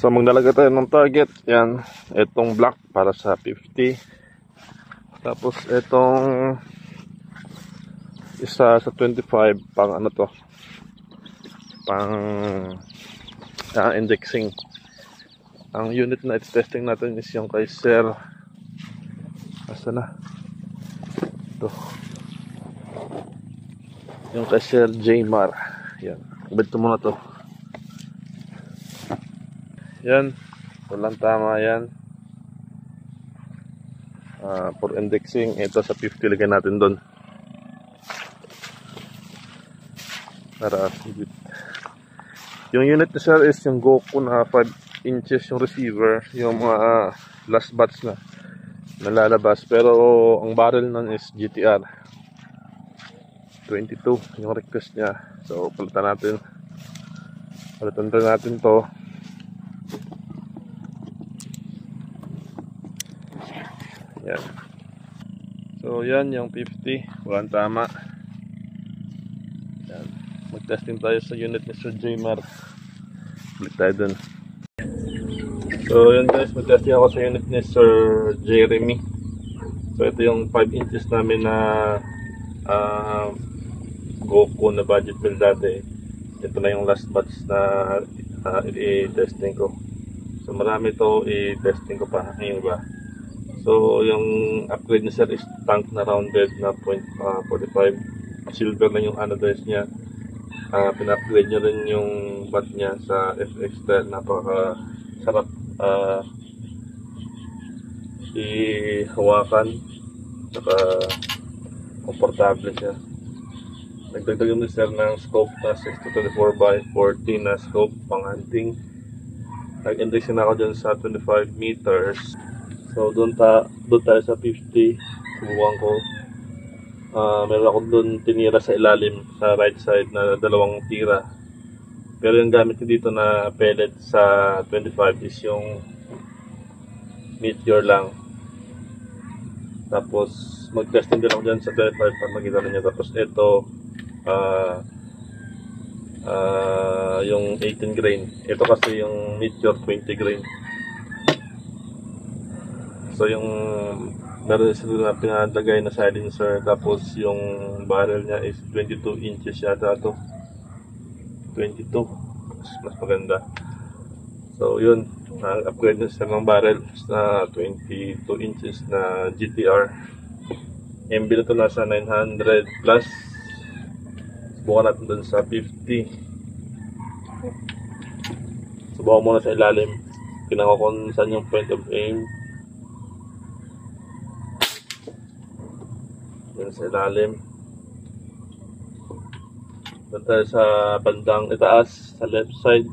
So maglalagay tayo ng target. Yan, itong black para sa 50. Tapos itong isa sa 25 pang ano to, pang indexing. Ang unit na testing natin is yung kay Sir, asa na ito, yung kay Sir Jmar. Yan, ibig muna to. Yan, walang tama yan. For indexing, ito sa 50 lagay natin doon para sigit. Yung unit na sir is yung Goku na 5 inches yung receiver, yung mga last batch na nalalabas, pero ang barrel nun is GTR 22 yung request niya. So palitan natin to. Yan. So yan yung 50, walang tama. Yan. Mag-testing tayo sa unit ni Sir Jmar. Balik tayo dun. So yan guys, mag-testing ako sa unit ni Sir Jeremy. So ito yung 5 inches namin na Goku na budget build dati. Ito na yung last batch na i-testing ko. So marami to i-testing ko pa ngayon ba. So yung upgrade niya sir is tank na rounded na .45. Silver na yung anodize niya. Pina-upgrade niya rin yung bat niya sa FX10. Napaka sarap i-hawakan. Saka komportable siya. Nagdagdag yung sir ng scope na 6-24x40 na scope pang hunting. Nag-index na ako dyan sa 25 meters. So doon tayo sa 50. Subukan ko. Meron ako doon tinira sa ilalim sa right side na 2 tira. Pero yung gamit ko dito na pellet sa 25 is yung Meteor lang. Tapos mag-testing din ako dyan sa 25 para makita niyo. Tapos ito yung 18 grain. Ito kasi yung Meteor 20 grain. So yung meron sila na pinalagay na silencer, tapos yung barrel niya is 22 inches yata to. 22, mas maganda. So yun, upgrade na siya ng barrel sa 22 inches na GTR. MB na to nasa 900 plus. Subukan natin dun sa 50. Subukan muna sa ilalim. Pinako kung saan yung point of aim. Yan sa ilalim. Doon tayo sa bandang itaas, sa left side.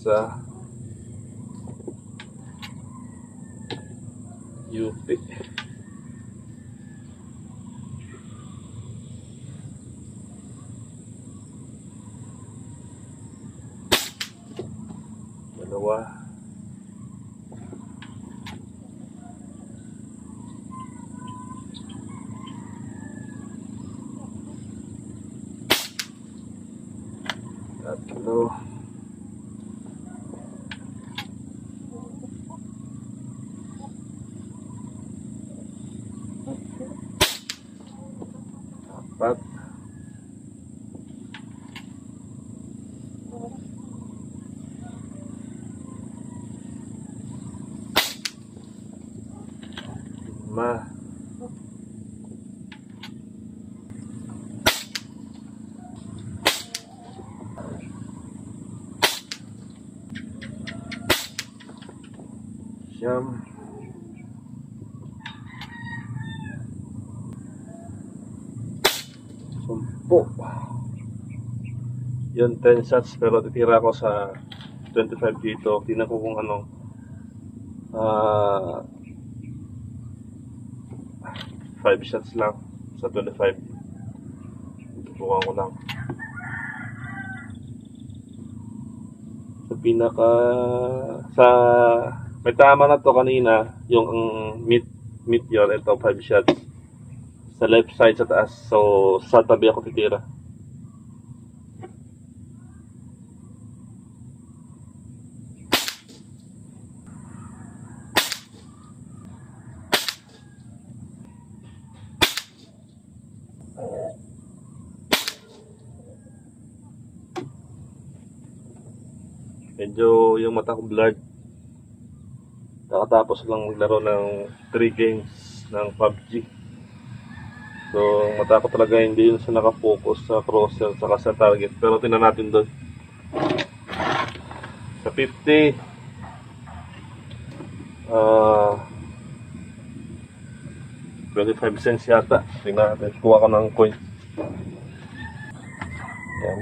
Sa UP. Dalawa. Tatlo. Apat. Lima. Siyam. Sampo. Yun, 10 shots, pero titira ko sa 25 dito. Tingnan ko kung ano 5 shots lang sa 25. Tutukan ko lang sa pinaka may tama na to kanina yung Meteor. Ito 5 shots Sa left side sa taas. So, sa tabi ako titira. Medyo yung mata ko blurred. Nakatapos lang maglaro ng 3 games ng PUBG. So, mata ko talaga hindi yun sa nakafocus sa crosshair saka sa target. Pero tingnan natin doon. Sa 50, 25 cents yata. Tingnan natin. Kuha ko ng coin. Yan.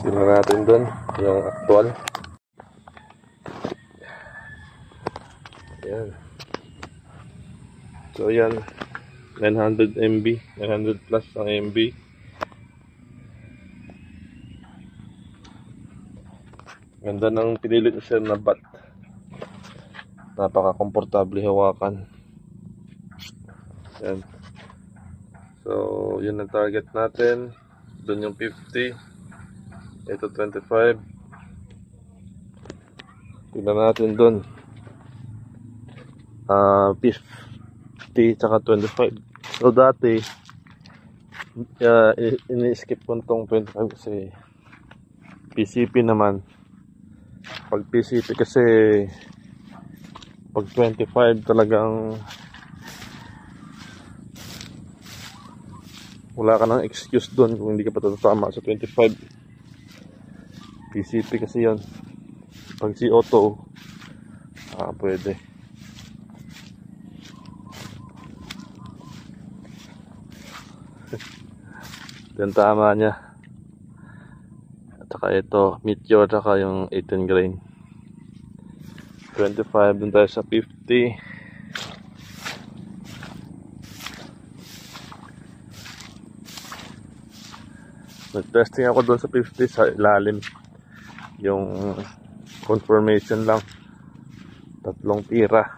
Tingnan natin doon. Yung actual. Yan. So, yan. 900 MB. 900 plus ang MB. Ganda ng pinilit ni sir na bat. Napaka-komportable hawakan. Yan. So, yun ang target natin. Doon yung 50. Ito 25. Tignan natin doon. 50 tsaka 25. So, dati ini-skip ko itong 25 kasi PCP naman. Pag PCP kasi pag 25 talagang wala ka ng excuse doon kung hindi ka pa tatama sa 25. PCP kasi yon. Pag si auto pwede. Yan tama niya. At saka ito Meteor saka yung 18 grain. 25 dun tayo sa 50. Nag-testing ako doon sa 50 sa ilalim. Yung confirmation lang. 3 tira.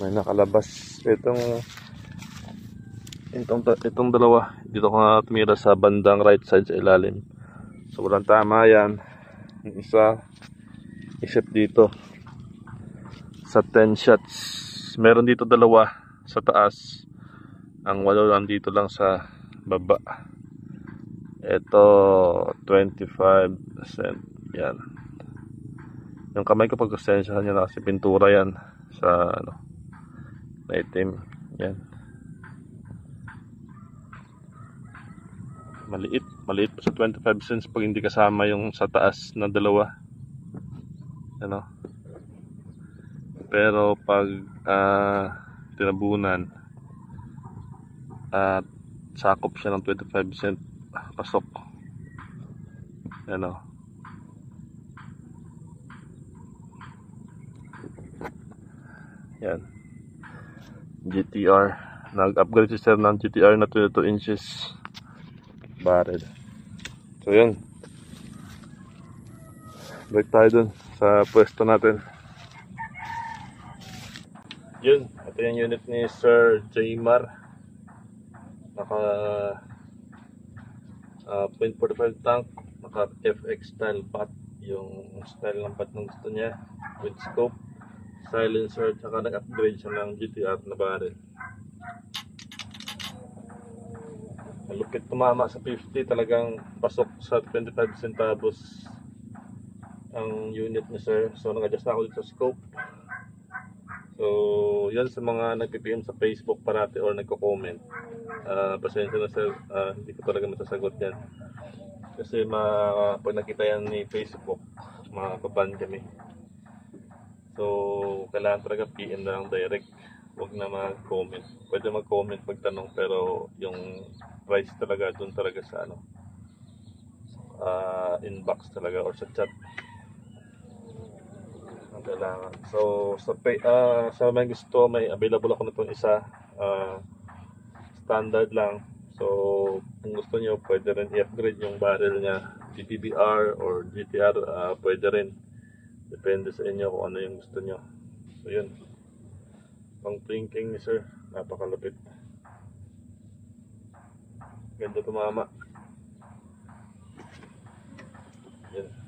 May nakalabas. Itong dalawa. Dito ko nga tumira sa bandang right side sa ilalim. So walang tama yan. Yung isa isip dito. Sa 10 shots. Meron dito dalawa sa taas. Ang 8 lang dito lang sa baba. Ito 25%. Yan. Yung kamay ko pagkasensyahan niya na kasi pintura yan sa na itim. Yan. Maliit pa sa 25 cents pag hindi kasama yung sa taas na dalawa. Ano? Pero pag tinabunan at sakop siya ng 25% pasok. Ano? Yan. GTR. Nag-upgrade si sir ng GTR na 22 inches barrel. So yun. Balik tayo dun sa pwesto natin. Yun. Ito yung unit ni Sir Jaymar. Naka 0.45 tank. Naka FX style bat. Yung style ng bat ng gusto niya. With scope, silencer, tsaka nag-upgrade siya ng GTR na barrel. Malupit tumama sa 50, talagang pasok sa 25 centavos ang unit ni sir. So nag-adjust na ako dito sa scope. So yan sa mga nagpipm sa Facebook parati or nagko-comment. Pasensya na sir, hindi ko talaga masasagot yan. Kasi pag nakita yan ni Facebook, makaban kami. So kailangan talaga PM na lang direct. Huwag na mag-comment. Pwede mag-comment, magtanong, pero yung price talaga doon talaga sa inbox talaga or sa chat ang kailangan. So sa may gusto, may available ako nitong isa, standard lang. So kung gusto nyo, pwede rin i-upgrade yung barrel niya, PBR or GTR, pwede rin, depende sa inyo kung ano yung gusto nyo. So yun, pang thinking ni sir, napakalupit. Ganda tumama. Yan.